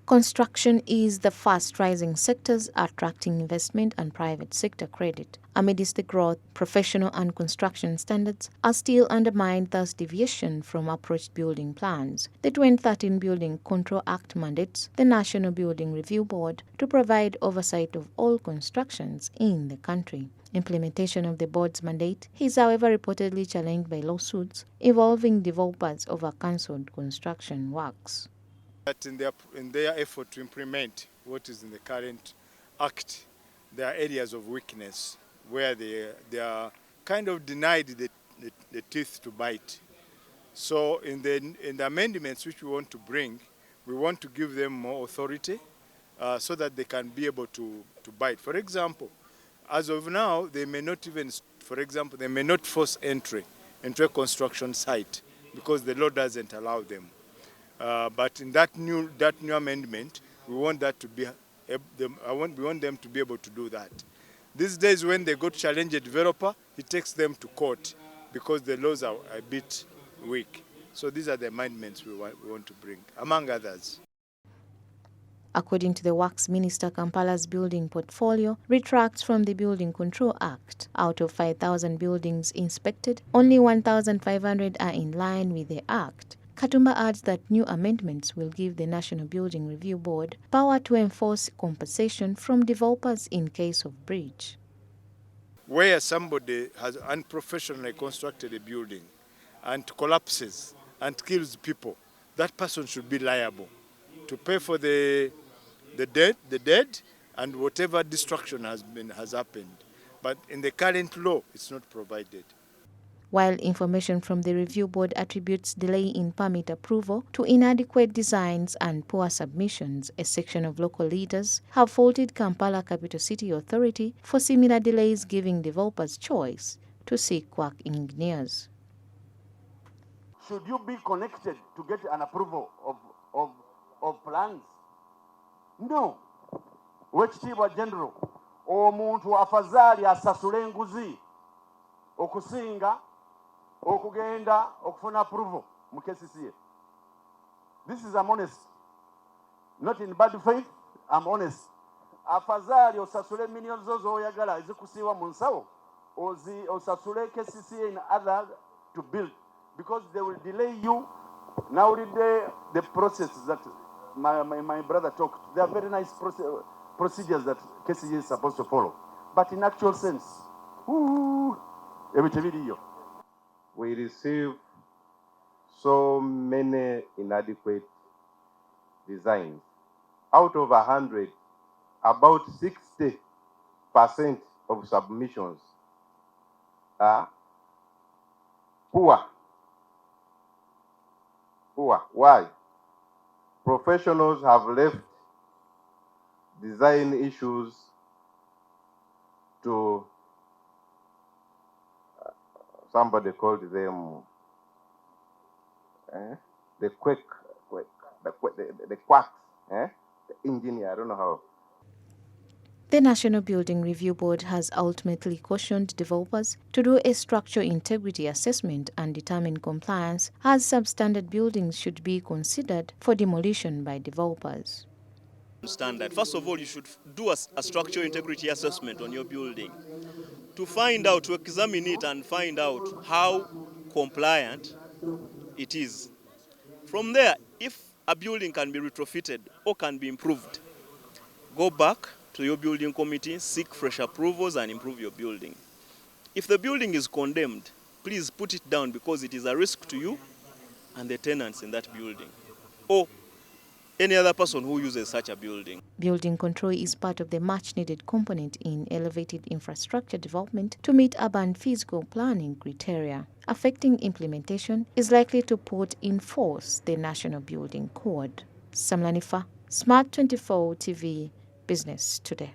Construction is the fast-rising sectors attracting investment and private sector credit. Amidst the growth, professional and construction standards are still undermined, thus deviation from approached building plans. The 2013 Building Control Act mandates the National Building Review Board to provide oversight of all constructions in the country. Implementation of the board's mandate is, however, reportedly challenged by lawsuits involving developers over cancelled construction works. That in their effort to implement what is in the current act, there are areas of weakness where they are kind of denied the teeth to bite. So in the amendments which we want to bring, we want to give them more authority so that they can be able to bite. For example, as of now, they may not even, for example, they may not force entry into a construction site because the law doesn't allow them. But in that new amendment, we want that to be. We want them to be able to do that. These days, when they go to challenge a developer, it takes them to court because the laws are a bit weak. So these are the amendments we want to bring, among others. According to the Works Minister, Kampala's building portfolio retracts from the Building Control Act. Out of 5,000 buildings inspected, only 1,500 are in line with the Act. Katumba adds that new amendments will give the National Building Review Board power to enforce compensation from developers in case of breach. Where somebody has unprofessionally constructed a building and collapses and kills people, that person should be liable to pay for the dead and whatever destruction has happened. But in the current law, it's not provided. While information from the review board attributes delay in permit approval to inadequate designs and poor submissions, a section of local leaders have faulted Kampala Capital City Authority for similar delays, giving developers choice to seek work engineers. Should you be connected to get an approval of plans? No. Wekitiibwa General, omuntu afadhali asasule enguzi okusinga okugenda okufuna approval mu KCCA. This is I'm honest. Not in bad faith, I'm honest. Afadhali osasule millions zozo oyagala ezikusiiwa mu nsawo osasule KCCA in other to build because they will delay you. Now the process that my brother talked, they are very nice procedures that KCCA is supposed to follow. But in actual sense, we receive so many inadequate designs. Out of 100, about 60% of submissions are poor. Poor. Why? Professionals have left design issues to somebody called them the quacks, the engineer, I don't know how. The National Building Review Board has ultimately cautioned developers to do a structural integrity assessment and determine compliance, as substandard buildings should be considered for demolition by developers. Standard. First of all, you should do a structural integrity assessment on your building to find out, to examine it and find out how compliant it is. From there, if a building can be retrofitted or can be improved, go back to your building committee, seek fresh approvals and improve your building. If the building is condemned, please put it down because it is a risk to you and the tenants in that building, or any other person who uses such a building. Building control is part of the much-needed component in elevated infrastructure development to meet urban physical planning criteria. Affecting implementation is likely to put in force the National Building Code. Smart24 TV, Business Today.